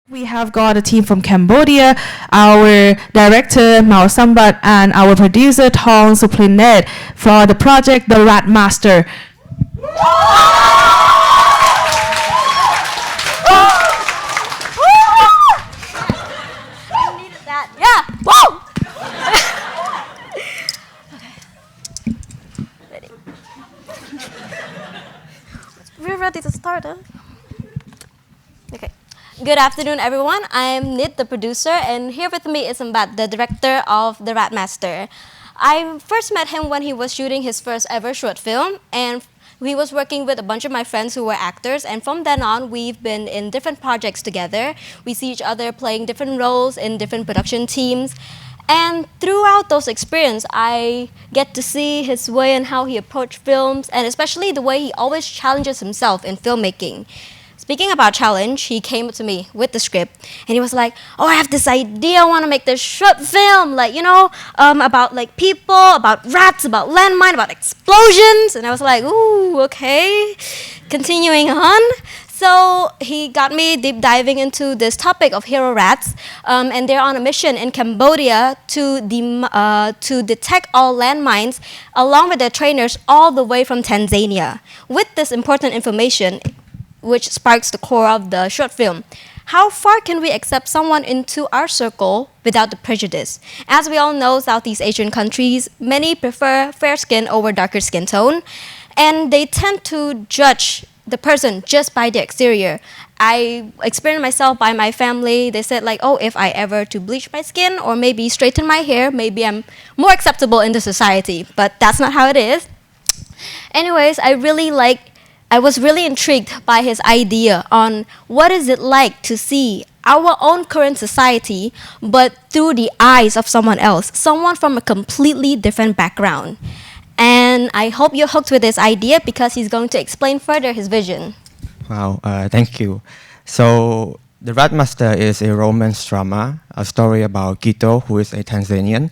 We have got a team from Cambodia, our director Mao Sambat and our producer Thong Suplinet for the project The Rat Master. I needed that. Yeah. Whoa. Ready. We're ready to start, huh? Okay. Good afternoon, everyone. I'm Nit, the producer, and here with me is Sambat, the director of The Rat Master. I first met him when he was shooting his first ever short film, and he was working with a bunch of my friends who were actors, and from then on, we've been in different projects together. We see each other playing different roles in different production teams, and throughout those experiences, I get to see his way and how he approached films, and especially the way he always challenges himself in filmmaking. Speaking about challenge, he came to me with the script, and he was like, "Oh, I have this idea. I want to make this short film, about people, about rats, about landmine, about explosions." And I was like, "Ooh, okay." Continuing on, so he got me deep diving into this topic of hero rats, and they're on a mission in Cambodia to detect all landmines, along with their trainers, all the way from Tanzania. With this important information, which sparks the core of the short film. How far can we accept someone into our circle without the prejudice? As we all know, Southeast Asian countries, many prefer fair skin over darker skin tone, and they tend to judge the person just by the exterior. I experienced myself by my family. They said if I ever to bleach my skin or maybe straighten my hair, maybe I'm more acceptable in the society, but that's not how it is. Anyways, I was really intrigued by his idea on what is it like to see our own current society, but through the eyes of someone else, someone from a completely different background. And I hope you're hooked with this idea because he's going to explain further his vision. Wow, thank you. So, The Rat Master is a romance drama, a story about Kito, who is a Tanzanian,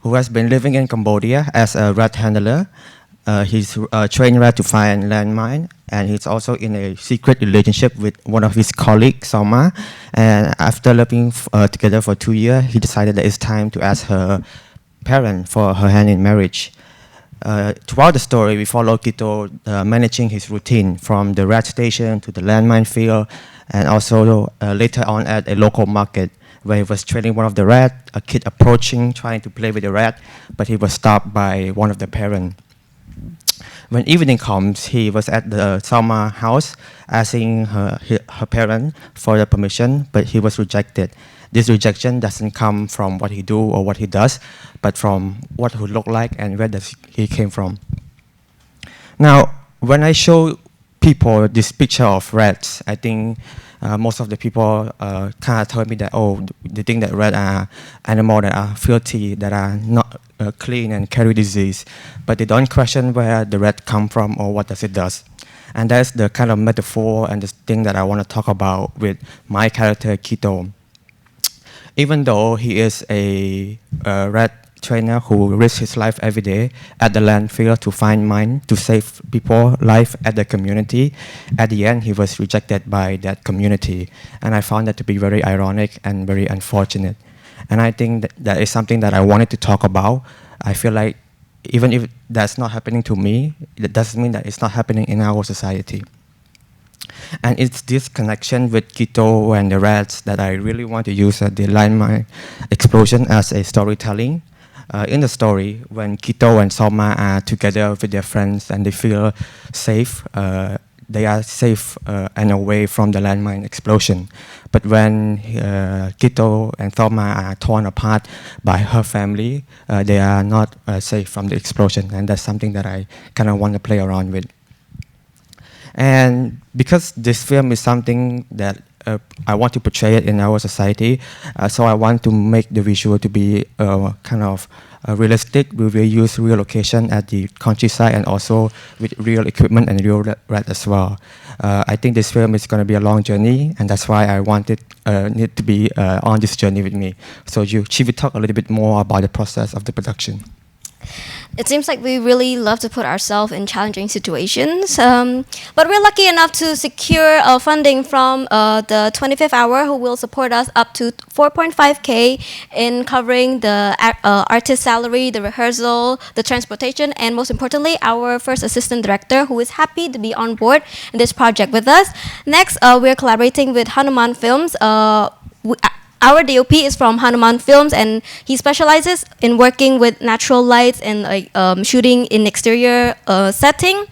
who has been living in Cambodia as a rat handler. He's trained rat to find landmine, and he's also in a secret relationship with one of his colleagues, Soma. And after living together for 2 years, he decided that it's time to ask her parent for her hand in marriage. Throughout the story, we follow Kito managing his routine from the rat station to the landmine field, and also later on at a local market where he was training one of the rat, a kid approaching, trying to play with the rat, but he was stopped by one of the parents. When evening comes, he was at the Salma house asking her parent for the permission, but he was rejected. This rejection doesn't come from what he do or what he does, but from what he look like and where does he came from. Now, when I show people this picture of rats, I think most of the people kind of tell me that, they think that rats are animals that are filthy, that are not clean and carry disease, but they don't question where the rat come from or what does it does. And that's the kind of metaphor and the thing that I want to talk about with my character, Kito. Even though he is a rat trainer who risks his life every day at the landfill to find mine to save people's life at the community, at the end he was rejected by that community, and I found that to be very ironic and very unfortunate. And I think that is something that I wanted to talk about. I feel like even if that's not happening to me, it doesn't mean that it's not happening in our society. And it's this connection with Kito and the rats that I really want to use the landmine explosion as a storytelling. In the story, when Kito and Soma are together with their friends and they feel safe, they are safe and away from the landmine explosion. But when Kito and Soma are torn apart by her family, they are not safe from the explosion, and that's something that I kind of want to play around with. And because this film is something that I want to portray it in our society, so I want to make the visual to be kind of realistic. We will use real location at the countryside and also with real equipment and real rat as well. I think this film is going to be a long journey, and that's why I wanted Nit to be on this journey with me. So she will talk a little bit more about the process of the production. It seems like we really love to put ourselves in challenging situations. But we're lucky enough to secure funding from the 25th Hour, who will support us up to 4.5K in covering the artist salary, the rehearsal, the transportation, and most importantly, our first assistant director, who is happy to be on board in this project with us. Next, we're collaborating with Hanuman Films. Our DOP is from Hanuman Films, and he specializes in working with natural lights and shooting in exterior setting.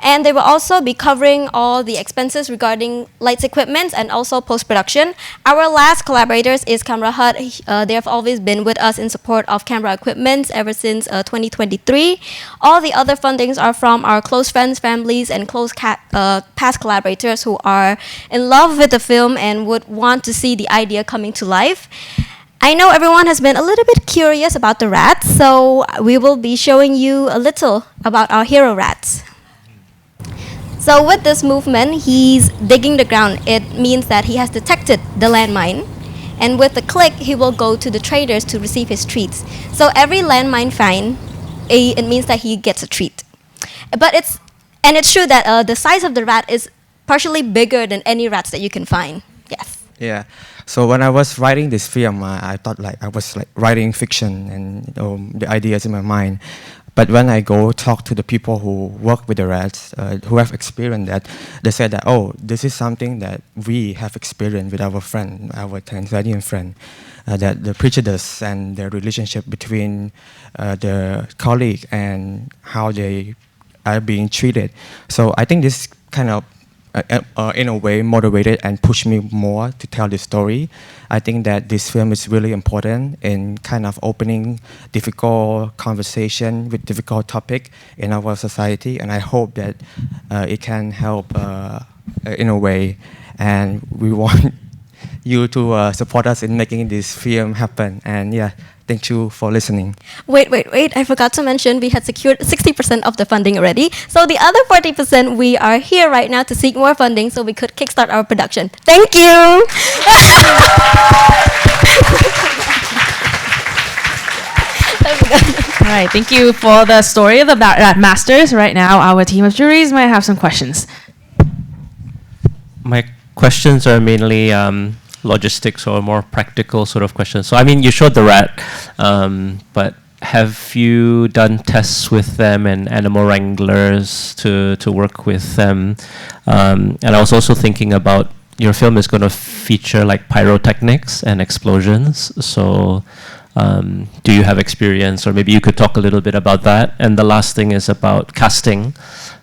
And they will also be covering all the expenses regarding lights equipment and also post-production. Our last collaborators is Camera Hut. They have always been with us in support of camera equipment ever since 2023. All the other fundings are from our close friends, families, and close past collaborators who are in love with the film and would want to see the idea coming to life. I know everyone has been a little bit curious about the rats, so we will be showing you a little about our hero rats. So with this movement, he's digging the ground. It means that he has detected the landmine. And with the click, he will go to the traders to receive his treats. So every landmine find, it means that he gets a treat. But it's true that the size of the rat is partially bigger than any rats that you can find. Yes. Yeah. So when I was writing this film, I thought like I was like writing fiction and the ideas in my mind. But when I go talk to the people who work with the rats, who have experienced that, they said that, oh, this is something that we have experienced with our friend, our Tanzanian friend, that the prejudice and the relationship between the colleague and how they are being treated. So I think this kind of in a way motivated and pushed me more to tell this story. I think that this film is really important in kind of opening difficult conversation with difficult topic in our society, and I hope that it can help in a way, and we want you to support us in making this film happen. And yeah, thank you for listening. Wait. I forgot to mention we had secured 60% of the funding already. So the other 40%, we are here right now to seek more funding so we could kickstart our production. Thank you. All right, thank you for the story of the Rat Masters. Right now, our team of juries might have some questions. My questions are mainly logistics or more practical sort of questions. So I mean, you showed the rat, but have you done tests with them and animal wranglers to work with them? And I was also thinking about your film is going to feature like pyrotechnics and explosions. So do you have experience, or maybe you could talk a little bit about that? And the last thing is about casting.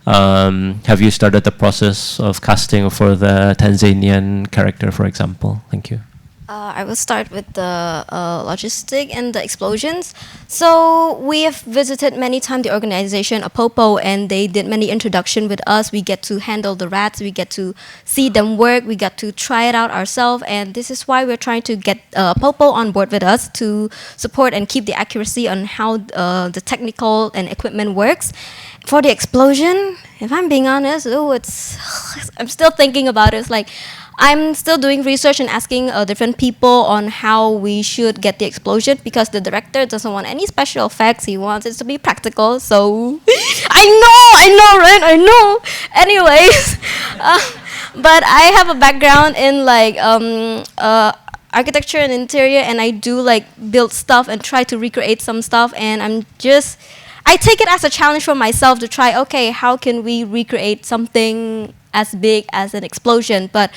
Have you started the process of casting for the Tanzanian character, for example? Thank you. I will start with the logistic and the explosions. So we have visited many times the organization Apopo, and they did many introduction with us. We get to handle the rats, we get to see them work, we get to try it out ourselves, and this is why we're trying to get Apopo on board with us to support and keep the accuracy on how the technical and equipment works. For the explosion, if I'm being honest, I'm still thinking about it. It's like, I'm still doing research and asking different people on how we should get the explosion, because the director doesn't want any special effects. He wants it to be practical. So I know, right? I know. Anyways, but I have a background in like architecture and interior, and I do like build stuff and try to recreate some stuff, and I take it as a challenge for myself to try, okay, how can we recreate something as big as an explosion? But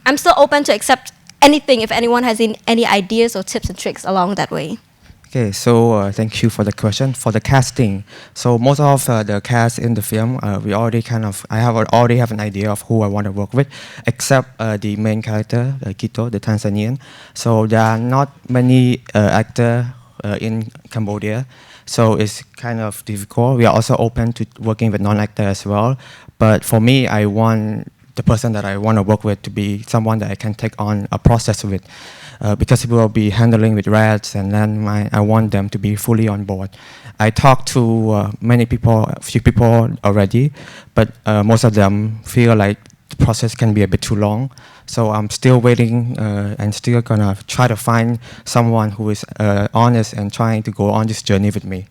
I'm still open to accept anything if anyone has any ideas or tips and tricks along that way. Okay, so thank you for the question. For the casting, so most of the cast in the film, we already already have an idea of who I want to work with, except the main character, Kito, the Tanzanian. So there are not many actors in Cambodia. So it's kind of difficult. We are also open to working with non-actors as well. But for me, I want the person that I want to work with to be someone that I can take on a process with. Because we will be handling with rats, and then I want them to be fully on board. I talked to a few people already, but most of them feel like the process can be a bit too long. So I'm still waiting and still gonna try to find someone who is honest and trying to go on this journey with me.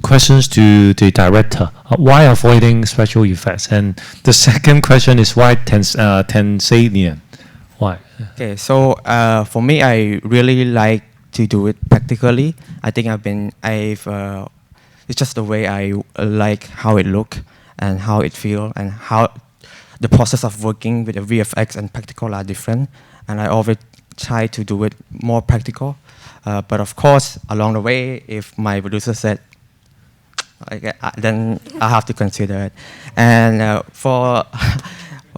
Questions to the director. Why avoiding special effects? And the second question is why Tanzanian? Why? Okay, so for me, I really like to do it practically. I think it's just the way I like how it look and how it feel and how the process of working with the VFX and practical are different. And I always try to do it more practical. But of course, along the way, if my producer said, then I have to consider it. And for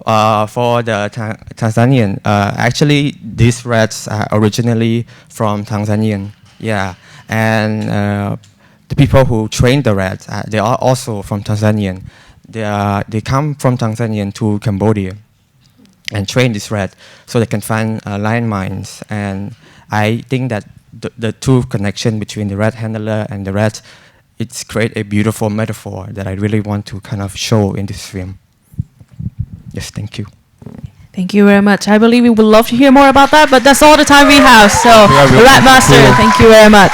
the Tanzanian, actually, these rats are originally from Tanzania. Yeah, and the people who train the rats, they are also from Tanzania. They come from Tanzania to Cambodia and train this rat so they can find landmines. And I think that the two connection between the rat handler and the rat, it's create a beautiful metaphor that I really want to kind of show in this film. Yes, thank you. Thank you very much. I believe we would love to hear more about that, but that's all the time we have. So, Yeah, the Rat Master, thank you very much.